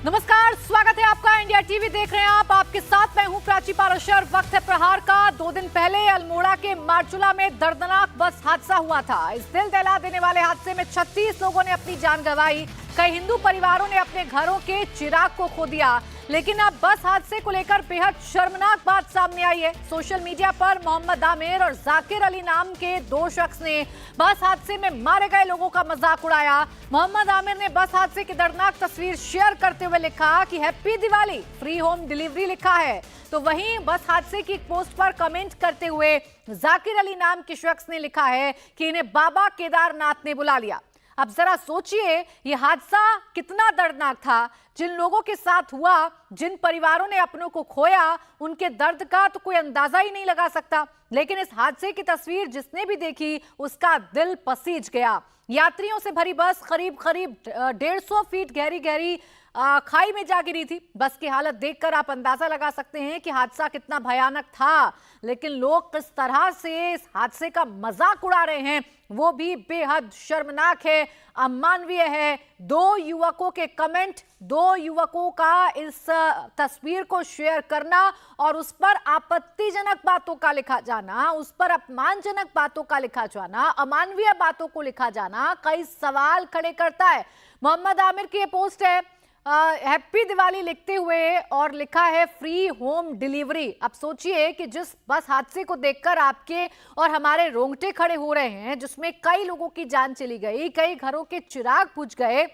नमस्कार, स्वागत है आपका। इंडिया टीवी देख रहे हैं आप। आपके साथ मैं हूं प्राची पाराशर। वक्त है प्रहार का। 2 दिन पहले अल्मोड़ा के मारचुला में दर्दनाक बस हादसा हुआ था। इस दिल दहला देने वाले हादसे में 36 लोगों ने अपनी जान गंवाई। कई हिंदू परिवारों ने अपने घरों के चिराग को खो दिया। लेकिन अब बस हादसे को लेकर बेहद शर्मनाक बात सामने आई है। सोशल मीडिया पर मोहम्मद आमिर और जाकिर अली नाम के 2 शख्स ने बस हादसे में मारे गए लोगों का मजाक उड़ाया। मोहम्मद आमिर ने बस हादसे की दर्दनाक तस्वीर शेयर करते हुए लिखा कि happy Diwali, free home delivery लिखा है। तो वहीं बस हादसे की एक पोस्ट पर कमेंट करते हुए जाकिर अली नाम के शख्स ने लिखा है कि इन्हें बाबा केदारनाथ ने बुला लिया। अब जरा सोचिए, यह हादसा कितना दर्दनाक था। जिन लोगों के साथ हुआ, जिन परिवारों ने अपनों को खोया, उनके दर्द का तो कोई अंदाजा ही नहीं लगा सकता। लेकिन इस हादसे की तस्वीर जिसने भी देखी, उसका दिल पसीज गया। यात्रियों से भरी बस करीब 150 फीट गहरी खाई में जा गिरी थी। बस की हालत देखकर आप अंदाजा लगा सकते हैं कि हादसा कितना भयानक था। लेकिन लोग किस तरह से इस हादसे का मजाक उड़ा रहे हैं, वो भी बेहद शर्मनाक है, अमानवीय है। 2 युवकों के कमेंट, 2 युवकों का इस तस्वीर को शेयर करना और उस पर आपत्तिजनक बातों का लिखा जाना, उस पर अपमानजनक बातों का लिखा जाना, अमानवीय बातों को लिखा जाना कई सवाल खड़े करता है। मोहम्मद आमिर की ये पोस्ट है हैप्पी दिवाली लिखते हुए और लिखा है फ्री होम डिलीवरी। अब सोचिए कि जिस बस हादसे को देखकर आपके और हमारे रोंगटे खड़े हो रहे हैं, जिसमें कई लोगों की जान चली गई, कई घरों के चिराग बुझ गए,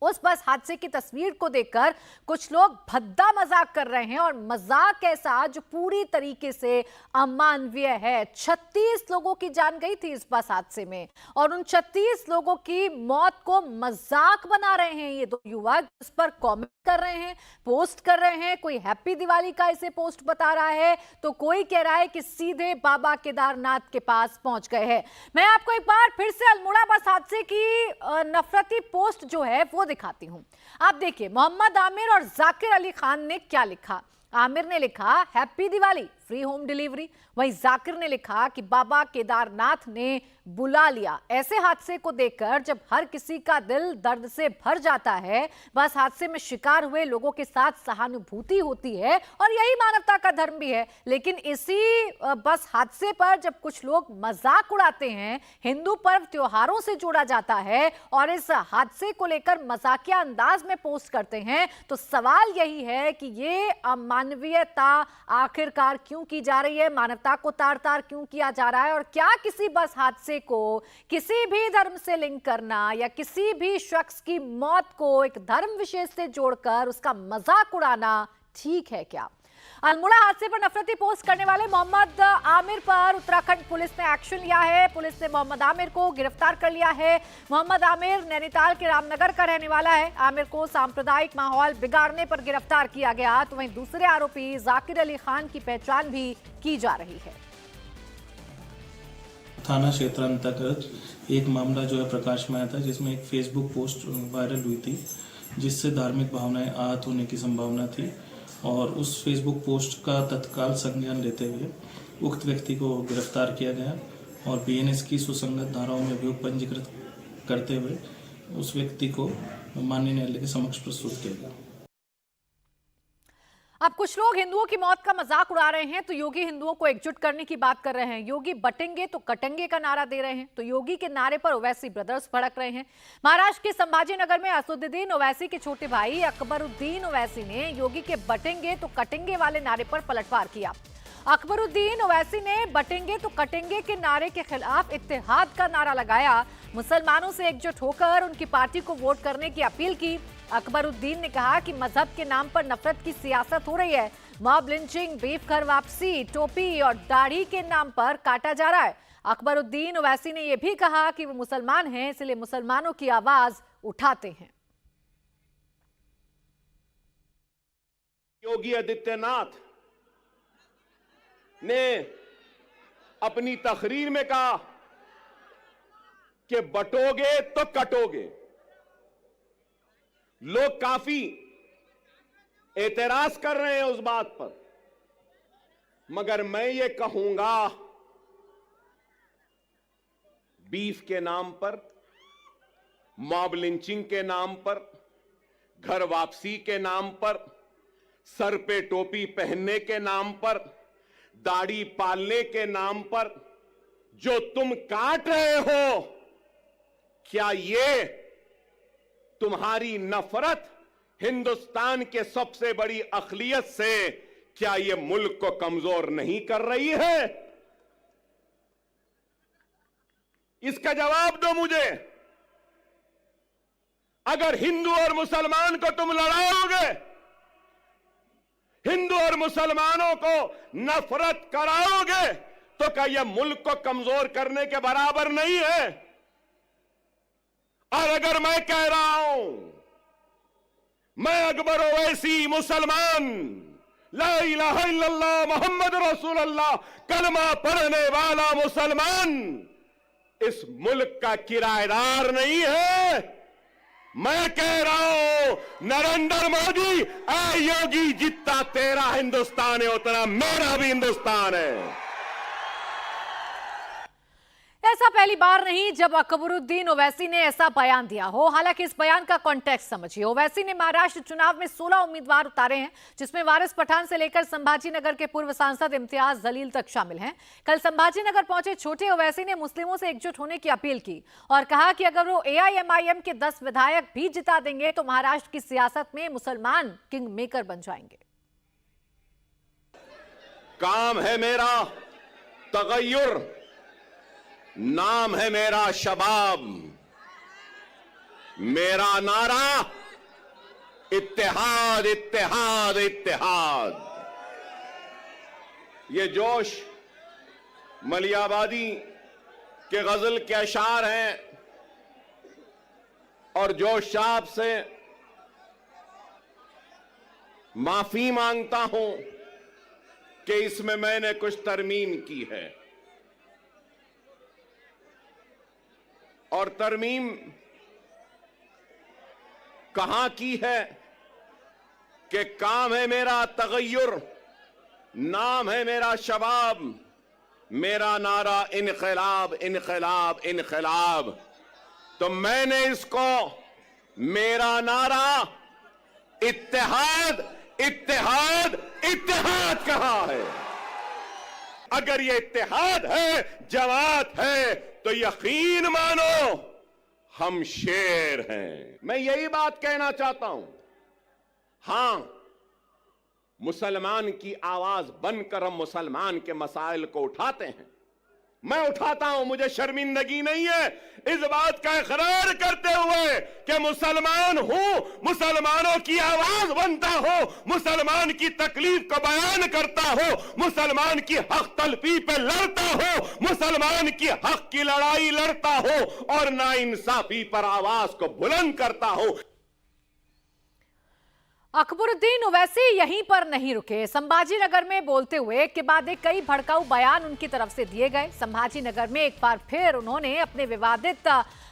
उस बस हादसे की तस्वीर को देखकर कुछ लोग भद्दा मजाक कर रहे हैं। और मजाक ऐसा जो पूरी तरीके से अमानवीय है। 36 लोगों की जान गई थी इस बस हादसे में और उन 36 लोगों की मौत को मजाक बना रहे हैं ये 2 युवक। इस पर कमेंट कर रहे हैं, पोस्ट कर रहे हैं। कोई हैप्पी दिवाली का इसे पोस्ट बता रहा है, तो कोई कह रहा है कि सीधे बाबा केदारनाथ के पास पहुंच गए हैं। मैं आपको एक बार फिर से अल्मोड़ा बस हादसे की नफरती पोस्ट जो है वो दिखाती हूं। आप देखिए मोहम्मद आमिर और जाकिर अली खान ने क्या लिखा। आमिर ने लिखा happy Diwali, free home delivery. वहीं जाकिर ने लिखा कि बाबा केदारनाथ ने बुला लिया। ऐसे हादसे को देखकर जब हर किसी का दिल दर्द से भर जाता है, बस हादसे में शिकार हुए लोगों के साथ सहानुभूति होती है और यही मानवता का धर्म भी है। लेकिन इसी बस हादसे पर जब कुछ लोग मजाक उड़ाते हैं, हिंदू पर्व त्योहारों से जोड़ा जाता है और इस हादसे को लेकर मजाकिया अंदाज में पोस्ट करते हैं, तो सवाल यही है कि ये अमानवीयता आखिरकार क्यों की जा रही है, मानवता को तार तार क्यों किया जा रहा है। और क्या किसी बस हादसे को किसी भी धर्म से लिंक करना या किसी भी शख्स की मौत को एक धर्म विशेष से जोड़कर उसका मजाक उड़ाना ठीक है क्या? अल्मोड़ा हादसे पर नफरती पोस्ट करने वाले मोहम्मद आमिर पर उत्तराखंड पुलिस ने एक्शन लिया है। पुलिस ने मोहम्मद आमिर को गिरफ्तार कर लिया है। मोहम्मद आमिर नैनीताल के रामनगर का रहने वाला है। आमिर को सांप्रदायिक माहौल बिगाड़ने पर गिरफ्तार किया गया। तो वहीं दूसरे आरोपी जाकिर अली खान की पहचान भी की जा रही है। थाना क्षेत्र अंतर्गत एक मामला जो है प्रकाश में आया था, जिसमें एक फेसबुक पोस्ट वायरल हुई थी जिससे धार्मिक भावनाएं आहत होने की संभावना थी। और उस फेसबुक पोस्ट का तत्काल संज्ञान लेते हुए उक्त व्यक्ति को गिरफ्तार किया गया और बीएनएस की सुसंगत धाराओं में अभियोग पंजीकृत करते हुए उस व्यक्ति को माननीय न्यायालय के समक्ष प्रस्तुत किया गया। अब कुछ लोग हिंदुओं की मौत का मजाक उड़ा रहे हैं, तो योगी हिंदुओं को एकजुट करने की बात कर रहे हैं। योगी बटेंगे तो कटेंगे का नारा दे रहे हैं, तो योगी के नारे पर ओवैसी ब्रदर्स भड़क रहे हैं। महाराष्ट्र के संभाजीनगर में असदुद्दीन ओवैसी के छोटे भाई अकबरुद्दीन ओवैसी ने योगी के बटेंगे तो कटेंगे वाले नारे पर पलटवार किया। अकबरुद्दीन ओवैसी ने बटेंगे तो कटेंगे के नारे के खिलाफ इत्तेहाद का नारा लगाया। मुसलमानों से एकजुट होकर उनकी पार्टी को वोट करने की अपील की। अकबरुद्दीन ने कहा कि मजहब के नाम पर नफरत की सियासत हो रही है। मॉब लिंचिंग, बीफ घर वापसी, टोपी और दाढ़ी के नाम पर काटा जा रहा है। अकबरुद्दीन ओवैसी ने यह भी कहा कि वो मुसलमान हैं, इसलिए मुसलमानों की आवाज उठाते हैं। योगी आदित्यनाथ ने अपनी तकरीर में कहा कि बटोगे तो कटोगे। लोग काफी एतराज कर रहे हैं उस बात पर, मगर मैं ये कहूंगा, बीफ के नाम पर, मॉब लिंचिंग के नाम पर, घर वापसी के नाम पर, सर पे टोपी पहनने के नाम पर, दाढ़ी पालने के नाम पर जो तुम काट रहे हो, क्या ये तुम्हारी नफरत हिंदुस्तान के सबसे बड़ी अक़लियत से, क्या ये मुल्क को कमजोर नहीं कर रही है? इसका जवाब दो मुझे। अगर हिंदू और मुसलमान को तुम लड़ाओगे, हिंदू और मुसलमानों को नफरत कराओगे, तो क्या यह मुल्क को कमजोर करने के बराबर नहीं है? और अगर मैं कह रहा हूं, मैं अकबर ओवैसी मुसलमान, ला इलाहा इल्लल्लाह मोहम्मद रसूलुल्लाह कलमा पढ़ने वाला मुसलमान, इस मुल्क का किराएदार नहीं है। मैं कह रहा हूं, नरेंद्र मोदी, ऐ योगी, जितना तेरा हिंदुस्तान है उतना मेरा भी हिंदुस्तान है। ऐसा पहली बार नहीं जब अकबरुद्दीन ओवैसी ने ऐसा बयान दिया हो। हालांकि इस बयान का कॉन्टेक्स्ट समझिए। ओवैसी ने महाराष्ट्र चुनाव में 16 उम्मीदवार उतारे हैं, जिसमें वारिस पठान से लेकर संभाजीनगर के पूर्व सांसद इम्तियाज जलील तक शामिल हैं। कल संभाजीनगर पहुंचे छोटे ओवैसी ने मुस्लिमों से एकजुट होने की अपील की और कहा कि अगर वो AIMIM के 10 विधायक भी जिता देंगे तो महाराष्ट्र की सियासत में मुसलमान किंग मेकर बन जाएंगे। काम है मेरा तगय्युर, नाम है मेरा शबाब, मेरा नारा इत्तेहाद इत्तेहाद इत्तेहाद। ये जोश मलियाबादी के गजल के अशार हैं और जोश साहब से माफी मांगता हूं कि इसमें मैंने कुछ तरमीम की है। और तरमीम कहां की है कि काम है मेरा तगय्युर, नाम है मेरा शबाब, मेरा नारा इनकलाब इनकलाब इनकलाब। तो मैंने इसको मेरा नारा इत्तेहाद इत्तेहाद इत्तेहाद कहा है। अगर ये इत्तेहाद है, जमात है, तो यकीन मानो हम शेर हैं। मैं यही बात कहना चाहता हूं। हां, मुसलमान की आवाज बनकर हम मुसलमान के मसाइल को उठाते हैं। मैं उठाता हूं, मुझे शर्मिंदगी नहीं है इस बात का इकरार करते हुए कि मुसलमान हूं, मुसलमानों की आवाज बनता हो, मुसलमान की तकलीफ को बयान करता हो, मुसलमान की हक तलफी पे लड़ता हो, मुसलमान की हक की लड़ाई लड़ता हो और नाइंसाफी पर आवाज को बुलंद करता हो। अकबरुद्दीन ओवैसी यहीं पर नहीं रुके। संभाजीनगर में बोलते हुए के बाद कई भड़काऊ बयान उनकी तरफ से दिए गए। संभाजीनगर में एक बार फिर उन्होंने अपने विवादित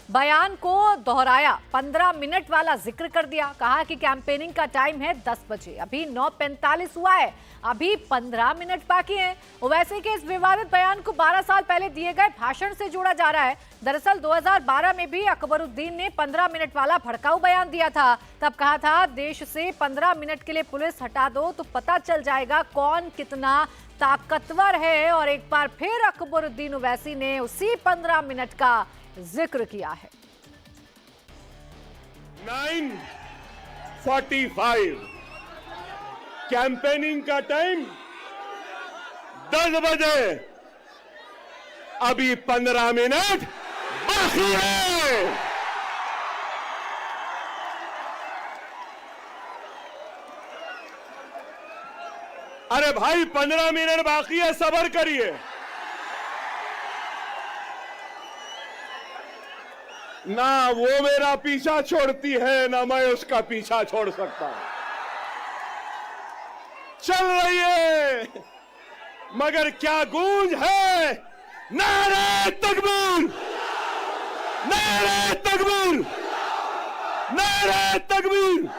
बयान को दोहराया, 15 मिनट वाला जिक्र कर दिया। कहा कि कैंपेनिंग का टाइम है 10 बजे, अभी 9:45 हुआ है, अभी 15 मिनट बाकी हैं। ओवैसी के इस विवादित बयान को 12 साल पहले दिए गए भाषण से जोड़ा जा रहा है। दरअसल 2012 में भी अकबरुद्दीन ने 15 मिनट वाला भड़काऊ बयान दिया था। तब कहा था, देश से 15 मिनट के लिए पुलिस हटा दो तो पता चल जाएगा कौन कितना ताकतवर है। और एक बार फिर अकबरुद्दीन ओवैसी ने उसी 15 मिनट का जिक्र किया है। 9:45 कैंपेनिंग का टाइम 10 बजे, अभी 15 मिनट बाकी है। अरे भाई 15 मिनट बाकी है, सब्र करिए। ना वो मेरा पीछा छोड़ती है, ना मैं उसका पीछा छोड़ सकता हूं। चल रही है, मगर क्या गूंज है, नारे तकबीर, नारे तकबीर, नारे तकबीर।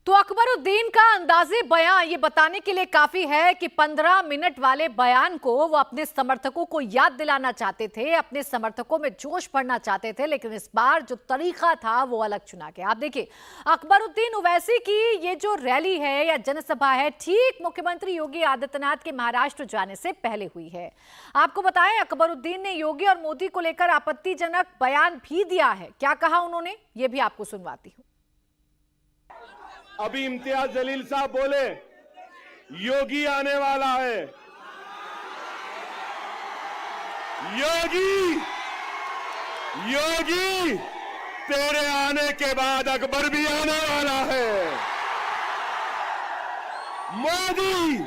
तो अकबरुद्दीन का अंदाजे बयान ये बताने के लिए काफी है कि 15 मिनट वाले बयान को वो अपने समर्थकों को याद दिलाना चाहते थे, अपने समर्थकों में जोश भरना चाहते थे, लेकिन इस बार जो तरीका था वो अलग चुना गया। आप देखिए, अकबरुद्दीन ओवैसी की ये जो रैली है या जनसभा है, ठीक मुख्यमंत्री योगी आदित्यनाथ के महाराष्ट्र जाने से पहले हुई है। आपको बताएं, अकबरुद्दीन ने योगी और मोदी को लेकर आपत्तिजनक बयान भी दिया है। क्या कहा उन्होंने, ये भी आपको सुनवाती हूं। अभी इम्तियाज जलील साहब बोले योगी आने वाला है। योगी योगी तेरे आने के बाद अकबर भी आने वाला है। मोदी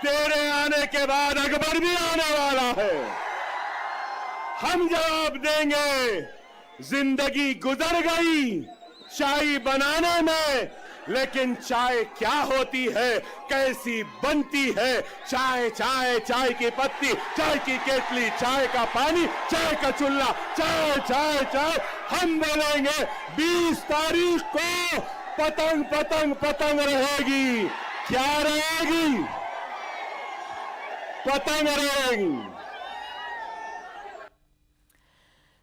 तेरे आने के बाद अकबर भी आने वाला है। हम जवाब देंगे, जिंदगी गुजर गई चाय बनाने में, लेकिन चाय क्या होती है, कैसी बनती है। चाय चाय चाय की पत्ती, चाय की केतली, चाय का पानी, चाय का चूल्हा, चाय चाय चाय। हम बोलेंगे 20 तारीख को पतंग पतंग पतंग रहेगी। क्या रहेगी? पतंग रहेगी।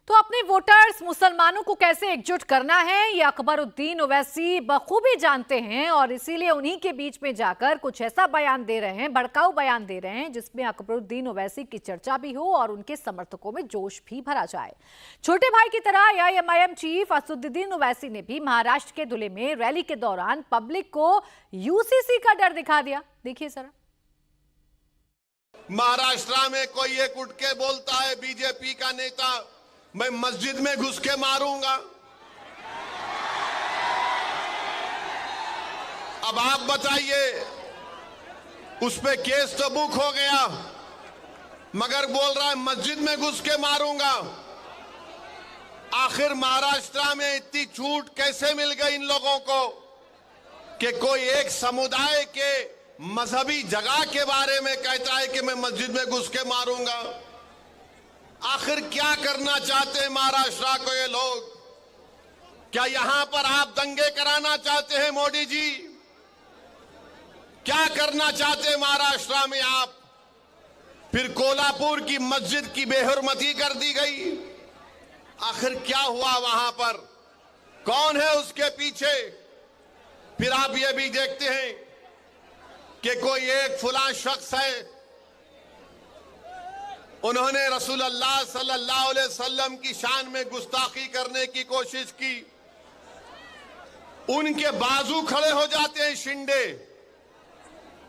तो अपने वोटर्स मुसलमानों को कैसे एकजुट करना है, ये अकबरुद्दीन ओवैसी बखूबी जानते हैं, और इसीलिए उन्हीं के बीच में जाकर कुछ ऐसा बयान दे रहे हैं, भड़काऊ बयान दे रहे हैं, जिसमें अकबरुद्दीन ओवैसी की चर्चा भी हो और उनके समर्थकों में जोश भी भरा जाए। छोटे भाई की तरह एआईएमआईएम चीफ असदुद्दीन ओवैसी ने भी महाराष्ट्र के धुले में रैली के दौरान पब्लिक को यूसीसी का डर दिखा दिया। देखिए जरा। महाराष्ट्र में कोई एक उठ के बोलता है, बीजेपी का नेता, मैं मस्जिद में घुस के मारूंगा। अब आप बताइए, उस पे केस तो बुक हो गया, मगर बोल रहा है मस्जिद में घुस के मारूंगा। आखिर महाराष्ट्र में इतनी छूट कैसे मिल गई इन लोगों को कि कोई एक समुदाय के मजहबी जगह के बारे में कहता है कि मैं मस्जिद में घुस के मारूंगा। आखिर क्या करना चाहते हैं महाराष्ट्र को ये लोग? क्या यहां पर आप दंगे कराना चाहते हैं मोदी जी? क्या करना चाहते हैं महाराष्ट्र में आप? फिर कोल्हापुर की मस्जिद की बेहुरमती कर दी गई। आखिर क्या हुआ वहां पर? कौन है उसके पीछे? फिर आप ये भी देखते हैं कि कोई एक फुला शख्स है, उन्होंने रसूलुल्लाह सल्लल्लाहु अलैहि वसल्लम की शान में गुस्ताखी करने की कोशिश की। उनके बाजू खड़े हो जाते हैं शिंदे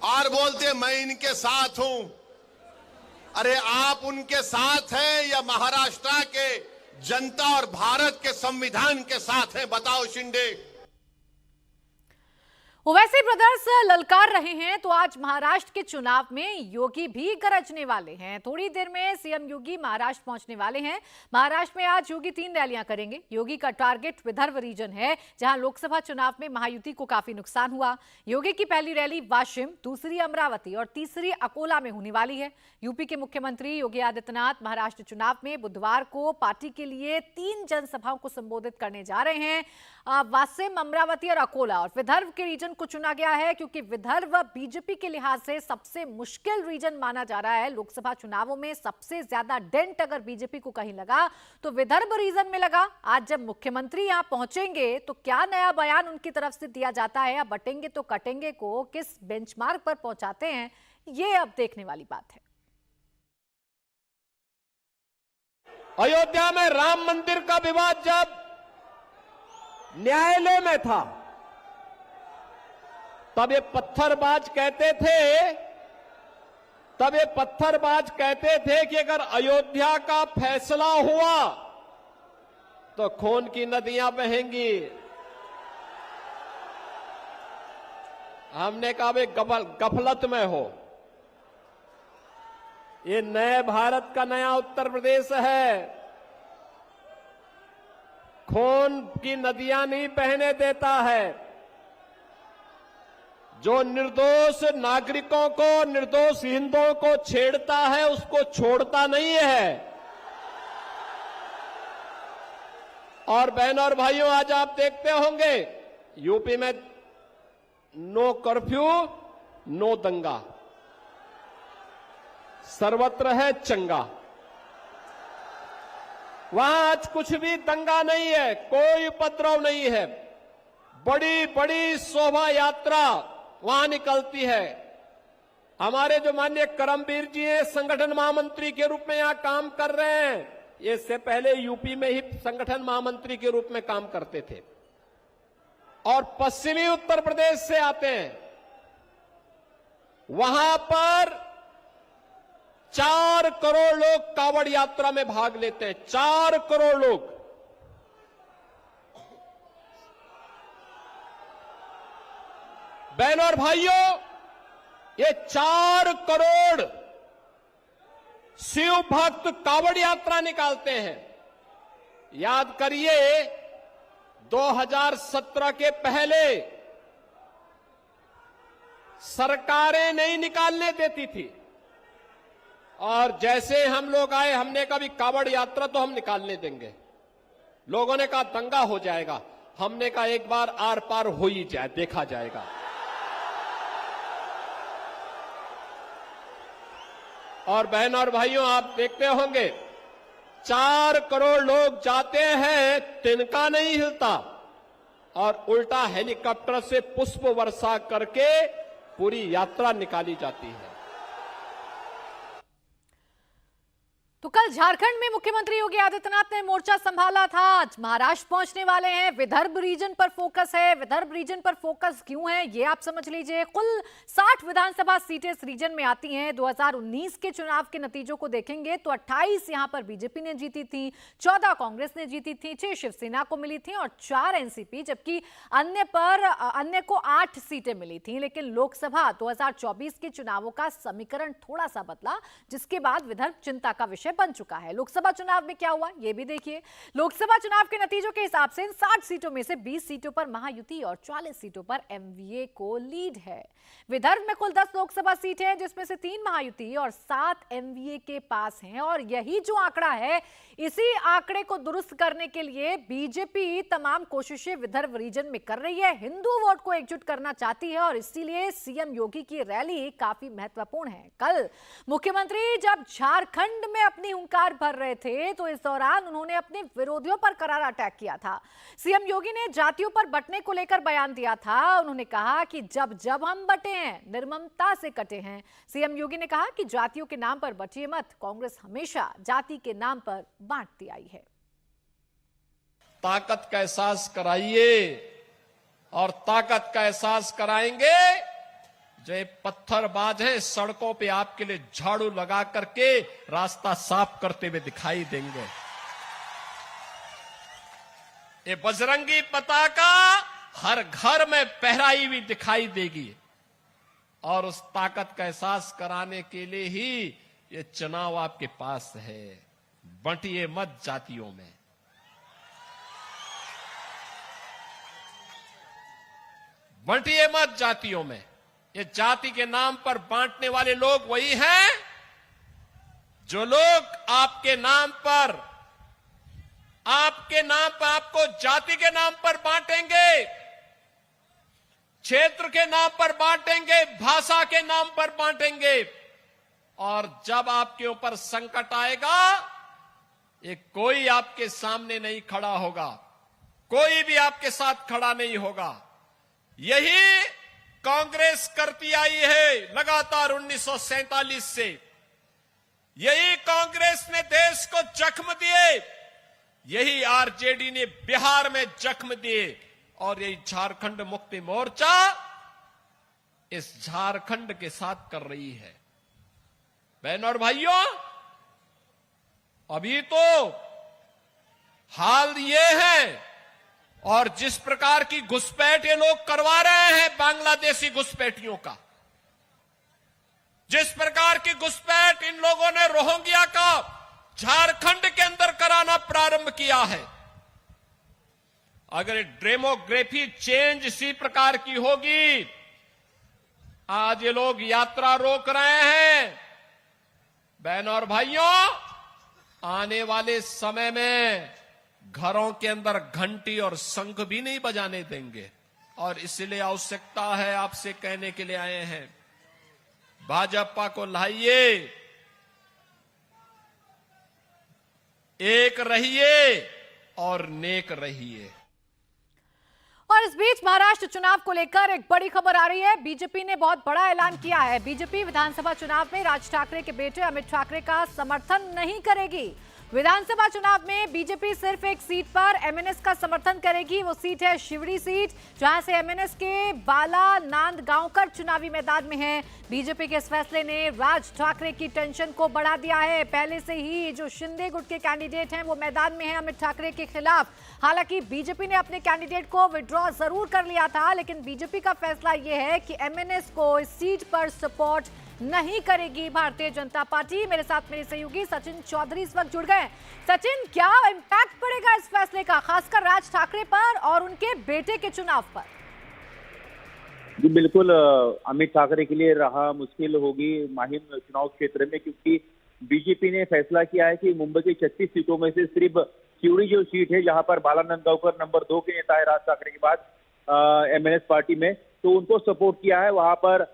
और बोलते मैं इनके साथ हूं। अरे आप उनके साथ हैं या महाराष्ट्र के जनता और भारत के संविधान के साथ हैं? बताओ शिंदे। ओवैसी ब्रदर्स ललकार रहे हैं, तो आज महाराष्ट्र के चुनाव में योगी भी गरजने वाले हैं। थोड़ी देर में सीएम योगी महाराष्ट्र पहुंचने वाले हैं। महाराष्ट्र में आज योगी 3 रैलियां करेंगे। योगी का टारगेट विदर्भ रीजन है, जहां लोकसभा चुनाव में महायुति को काफी नुकसान हुआ। योगी की पहली रैली वाशिम, दूसरी अमरावती और तीसरी अकोला में होने वाली है। यूपी के मुख्यमंत्री योगी आदित्यनाथ महाराष्ट्र चुनाव में बुधवार को पार्टी के लिए 3 जनसभाओं को संबोधित करने जा रहे हैं। वाशिम, अमरावती और अकोला। और विदर्भ के रीजन को चुना गया है क्योंकि विदर्भ बीजेपी के लिहाज से सबसे मुश्किल रीजन माना जा रहा है। लोकसभा चुनावों में सबसे ज्यादा डेंट अगर बीजेपी को कहीं लगा तो विदर्भ रीजन में लगा। आज जब मुख्यमंत्री यहां पहुंचेंगे तो क्या नया बयान उनकी तरफ से दिया जाता है, या बटेंगे तो कटेंगे को किस बेंचमार्क पर पहुंचाते हैं, ये अब देखने वाली बात है। अयोध्या में राम मंदिर का विवाद जब न्यायालय में था, तब ये पत्थरबाज कहते थे कि अगर अयोध्या का फैसला हुआ तो खून की नदियां बहेंगी। हमने कहा वे गफलत में हो। ये नए भारत का नया उत्तर प्रदेश है। खून की नदियां नहीं बहने देता है। जो निर्दोष नागरिकों को, निर्दोष हिंदुओं को छेड़ता है उसको छोड़ता नहीं है। और बहनों और भाइयों, आज आप देखते होंगे यूपी में नो कर्फ्यू, नो दंगा, सर्वत्र है चंगा। वहां आज कुछ भी दंगा नहीं है, कोई उपद्रव नहीं है। बड़ी बड़ी शोभा यात्रा वहां निकलती है। हमारे जो माननीय करमवीर जी हैं, संगठन महामंत्री के रूप में यहां काम कर रहे हैं। ये इससे पहले यूपी में ही संगठन महामंत्री के रूप में काम करते थे और पश्चिमी उत्तर प्रदेश से आते हैं। वहां पर 4 करोड़ लोग कांवड़ यात्रा में भाग लेते हैं। 4 करोड़ लोग। बहनों और भाइयों, ये 4 करोड़ शिव भक्त कांवड़ यात्रा निकालते हैं। याद करिए, 2017 के पहले सरकारें नहीं निकालने देती थी और जैसे हम लोग आए, हमने कहा भी कांवड़ यात्रा तो हम निकालने देंगे। लोगों ने कहा दंगा हो जाएगा। हमने कहा एक बार आर पार हो ही जाए, देखा जाएगा। और बहनों और भाइयों, आप देखते होंगे 4 करोड़ लोग जाते हैं, तिनका नहीं हिलता और उल्टा हेलीकॉप्टर से पुष्प वर्षा करके पूरी यात्रा निकाली जाती है। तो कल झारखंड में मुख्यमंत्री योगी आदित्यनाथ ने मोर्चा संभाला था। आज महाराष्ट्र पहुंचने वाले हैं। विदर्भ रीजन पर फोकस है। विदर्भ रीजन पर फोकस क्यों है, ये आप समझ लीजिए। कुल 60 विधानसभा सीटें इस रीजन में आती हैं। 2019 के चुनाव के नतीजों को देखेंगे तो 28 यहां पर बीजेपी ने जीती थी, 14 कांग्रेस ने जीती थी, 6 शिवसेना को मिली थी और 4 एनसीपी, जबकि अन्य को 8 सीटें मिली थी। लेकिन लोकसभा 2024 के चुनावों का समीकरण थोड़ा सा बदला, जिसके बाद विदर्भ चिंता का विषय बन चुका है। लोकसभा चुनाव में क्या हुआ ये भी देखिए। लोकसभा चुनाव के नतीजों के हिसाब से इन 60 सीटों में से 20 सीटों पर महायुति और 40 सीटों पर एमवीए को लीड है। विदर्भ में कुल 10 लोकसभा सीटें हैं, जिसमें से 3 महायुति और 7 एमवीए के पास हैं। और यही जो आंकड़ा है, इसी आंकड़े को दुरुस्त करने के लिए बीजेपी तमाम कोशिशें विदर्भ रीजन में कर रही है। हिंदू वोट को एकजुट करना चाहती है और इसीलिए सीएम योगी की रैली काफी महत्वपूर्ण है। कल मुख्यमंत्री जब झारखंड में अपनी हुंकार भर रहे थे तो इस दौरान उन्होंने अपने विरोधियों पर करारा अटैक किया था। सीएम योगी ने जातियों पर बंटने को लेकर बयान दिया था। उन्होंने कहा कि जब जब हम बटे हैं, निर्ममता से कटे हैं। सीएम योगी ने कहा कि जातियों के नाम पर बटिए मत, कांग्रेस हमेशा जाति के नाम पर बांटती आई है। ताकत का एहसास कराइए और ताकत का एहसास कराएंगे जो ये पत्थरबाज हैं, सड़कों पे आपके लिए झाड़ू लगा करके रास्ता साफ करते हुए दिखाई देंगे। ये बजरंगी पताका हर घर में फहराई हुई दिखाई देगी और उस ताकत का एहसास कराने के लिए ही ये चुनाव आपके पास है। बंटिए मत जातियों में। बंटिए मत जातियों में। ये जाति के नाम पर बांटने वाले लोग वही हैं जो लोग आपके नाम पर आपको जाति के नाम पर बांटेंगे, क्षेत्र के नाम पर बांटेंगे, भाषा के नाम पर बांटेंगे। और जब आपके ऊपर संकट आएगा, ये कोई आपके सामने नहीं खड़ा होगा, कोई भी आपके साथ खड़ा नहीं होगा। यही कांग्रेस करती आई है लगातार 1947 से। यही कांग्रेस ने देश को जख्म दिए, यही आरजेडी ने बिहार में जख्म दिए और यही झारखंड मुक्ति मोर्चा इस झारखंड के साथ कर रही है। बहनों और भाइयों, अभी तो हाल ये है और जिस प्रकार की घुसपैठ ये लोग करवा रहे हैं बांग्लादेशी घुसपैठियों का, जिस प्रकार की घुसपैठ इन लोगों ने रोहिंग्या का झारखंड के अंदर कराना प्रारंभ किया है, अगर डेमोग्राफी चेंज इसी प्रकार की होगी, आज ये लोग यात्रा रोक रहे हैं। बहनों और भाइयों, आने वाले समय में घरों के अंदर घंटी और शंख भी नहीं बजाने देंगे। और इसलिए आवश्यकता है आपसे कहने के लिए आए हैं, भाजपा को लाइए, एक रहिए और नेक रहिए। और इस बीच महाराष्ट्र चुनाव को लेकर एक बड़ी खबर आ रही है। बीजेपी ने बहुत बड़ा ऐलान किया है। बीजेपी विधानसभा चुनाव में राज ठाकरे के बेटे अमित ठाकरे का समर्थन नहीं करेगी। विधानसभा चुनाव में बीजेपी सिर्फ एक सीट पर एमएनएस का समर्थन करेगी। वो सीट है शिवड़ी सीट, जहां से एमएनएस के बाला नांद गांवकर चुनावी मैदान में है। बीजेपी के इस फैसले ने राज ठाकरे की टेंशन को बढ़ा दिया है। पहले से ही जो शिंदे गुट के कैंडिडेट हैं वो मैदान में हैं अमित ठाकरे के खिलाफ। हालांकि बीजेपी ने अपने कैंडिडेट को विड्रॉ जरूर कर लिया था, लेकिन बीजेपी का फैसला ये है कि एमएनएस को इस सीट पर सपोर्ट नहीं करेगी भारतीय जनता पार्टी। मेरे साथ मेरे सहयोगी सचिन चौधरी इस वक्त जुड़ गए। सचिन, क्या इम्पैक्ट पड़ेगा इस फैसले का, खासकर राज ठाकरे पर और उनके बेटे के चुनाव पर? जी बिल्कुल, अमित ठाकरे के लिए राह मुश्किल होगी माहिम चुनाव क्षेत्र में, क्योंकि बीजेपी ने फैसला किया है कि मुंबई की 36 सीटों में से सिर्फ शिवड़ी जो सीट है, जहां पर बालानंद गांवकर नंबर 2 के नेता है राज ठाकरे के बाद एमएनएस पार्टी में, तो उनको सपोर्ट किया है। वहां पर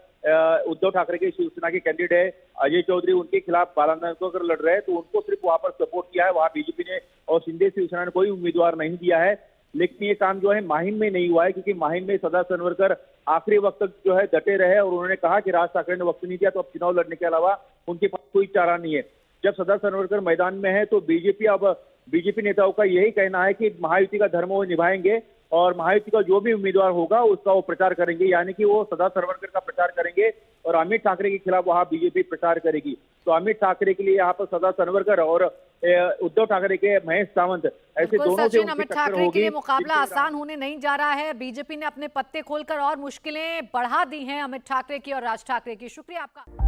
उद्धव ठाकरे के शिवसेना के कैंडिडेट अजय चौधरी, उनके खिलाफ बालानंद गांवकर लड़ रहे हैं, तो उनको सिर्फ वहां पर सपोर्ट किया है। वहां बीजेपी ने और शिंदे शिवसेना ने कोई उम्मीदवार नहीं दिया है। लेकिन ये काम जो है माहिम में नहीं हुआ है, क्योंकि माहिम में सदा सनवरकर आखिरी वक्त तक जो है डटे रहे और उन्होंने कहा कि राज ठाकरे ने वक्त नहीं दिया तो अब चुनाव लड़ने के अलावा उनके पास कोई चारा नहीं है। जब सदा सनवरकर मैदान में है तो बीजेपी नेताओं का यही कहना है कि महायुति का धर्म वो निभाएंगे और महायुति का जो भी उम्मीदवार होगा उसका वो प्रचार करेंगे, यानी कि वो सदा सरवरकर का प्रचार करेंगे और अमित ठाकरे के खिलाफ वहां बीजेपी प्रचार करेगी। तो अमित ठाकरे के लिए यहाँ पर सदा सरवरकर और उद्धव ठाकरे के महेश सावंत, ऐसे दोनों से अमित ठाकरे के लिए मुकाबला आसान होने नहीं जा रहा है। बीजेपी ने अपने पत्ते खोलकर और मुश्किलें बढ़ा दी हैं अमित ठाकरे की और राज ठाकरे की। शुक्रिया आपका।